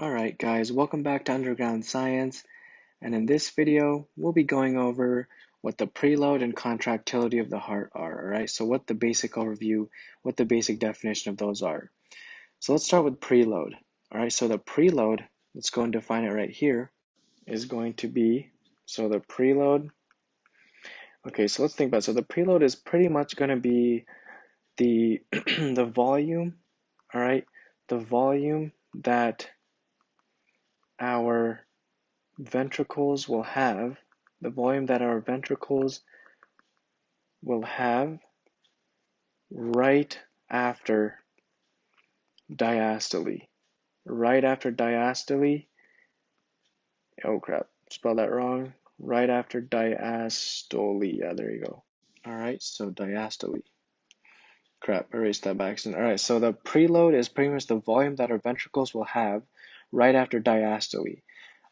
Alright guys, welcome back to Underground Science, and in this video we'll be going over what the preload and contractility of the heart are, alright? So what the basic overview, what the basic definition of those are. So let's start with preload. Alright, so the preload, let's go and define it right here, is going to be, so the preload, okay, so let's think about it. So the preload is pretty much going to be the, the volume, alright? The volume that our ventricles will have, the volume that our ventricles will have right after diastole. Right after diastole, oh crap, spelled that wrong. Right after diastole, yeah, there you go. Alright, so diastole. Crap, erased that by accident. Alright, so the preload is pretty much the volume that our ventricles will have right after diastole.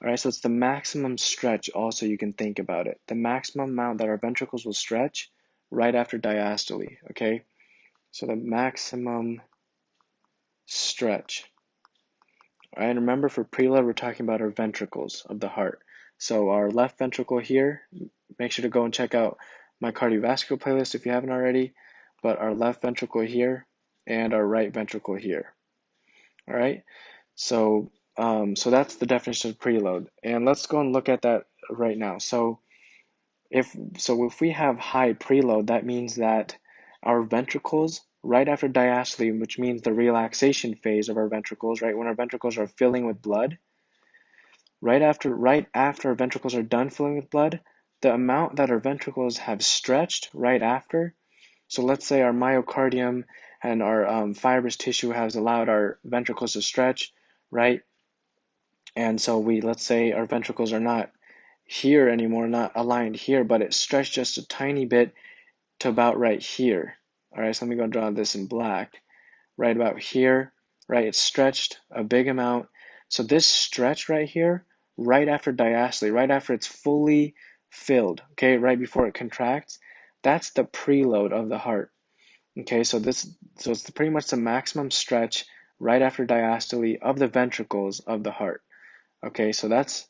Alright, so it's the maximum stretch also, you can think about it. The maximum amount that our ventricles will stretch right after diastole, okay? So the maximum stretch. Alright, remember for preload, we're talking about our ventricles of the heart. So our left ventricle here, make sure to go and check out my cardiovascular playlist if you haven't already, but our left ventricle here and our right ventricle here. Alright, so that's the definition of preload, and let's go and look at that right now. So if we have high preload, that means that our ventricles right after diastole, which means the relaxation phase of our ventricles, right when our ventricles are filling with blood, right after our ventricles are done filling with blood, the amount that our ventricles have stretched right after. So let's say our myocardium and our fibrous tissue has allowed our ventricles to stretch, right? And so let's say our ventricles are not here anymore, not aligned here, but it stretched just a tiny bit to about right here. All right, so let me go draw this in black. Right about here, right? It's stretched a big amount. So this stretch right here, right after diastole, right after it's fully filled, okay, right before it contracts, that's the preload of the heart. Okay, so it's pretty much the maximum stretch right after diastole of the ventricles of the heart. Okay, so that's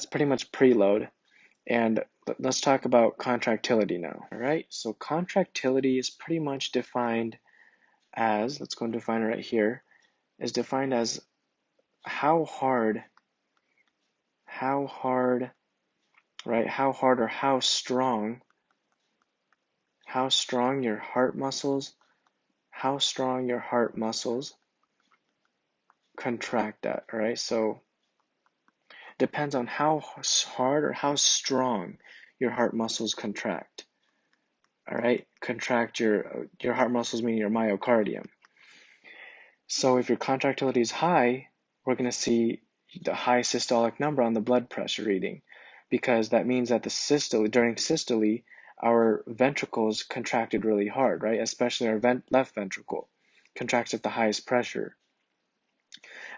pretty much preload. And let's talk about contractility now. All right, so contractility is pretty much defined as, let's go and define it right here, is defined as how hard, right, how hard or how strong your heart muscles, contract at, all right? So depends on how hard or how strong your heart muscles contract. All right, contract your heart muscles, meaning your myocardium. So if your contractility is high, we're going to see the high systolic number on the blood pressure reading, because that means that during systole, our ventricles contracted really hard, right? Especially our left ventricle contracts at the highest pressure.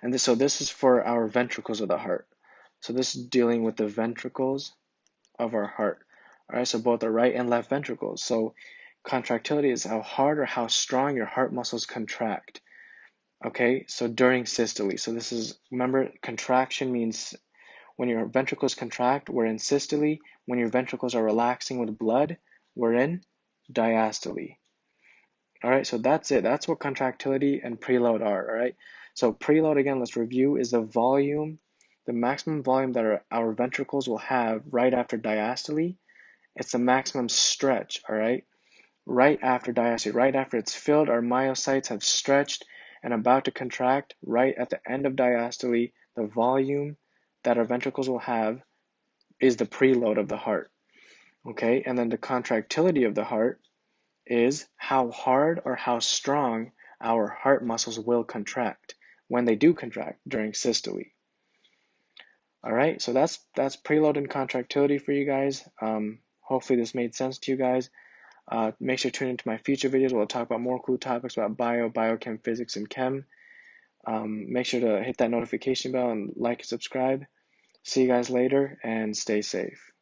And so this is for our ventricles of the heart. So this is dealing with the ventricles of our heart. All right, so both the right and left ventricles. So contractility is how hard or how strong your heart muscles contract. Okay, so during systole. So this is, remember, contraction means when your ventricles contract, we're in systole. When your ventricles are relaxing with blood, we're in diastole. All right, so that's it. That's what contractility and preload are, all right? So preload, again, let's review, is the volume, the maximum volume that our ventricles will have right after diastole. It's the maximum stretch, all right? Right after diastole, right after it's filled, our myocytes have stretched and about to contract. Right at the end of diastole, the volume that our ventricles will have is the preload of the heart, okay? And then the contractility of the heart is how hard or how strong our heart muscles will contract when they do contract during systole. All right, so that's preload and contractility for you guys. Hopefully this made sense to you guys. Make sure to tune into my future videos where I'll talk about more cool topics about biochem, physics, and chem. Make sure to hit that notification bell and like and subscribe. See you guys later, and stay safe.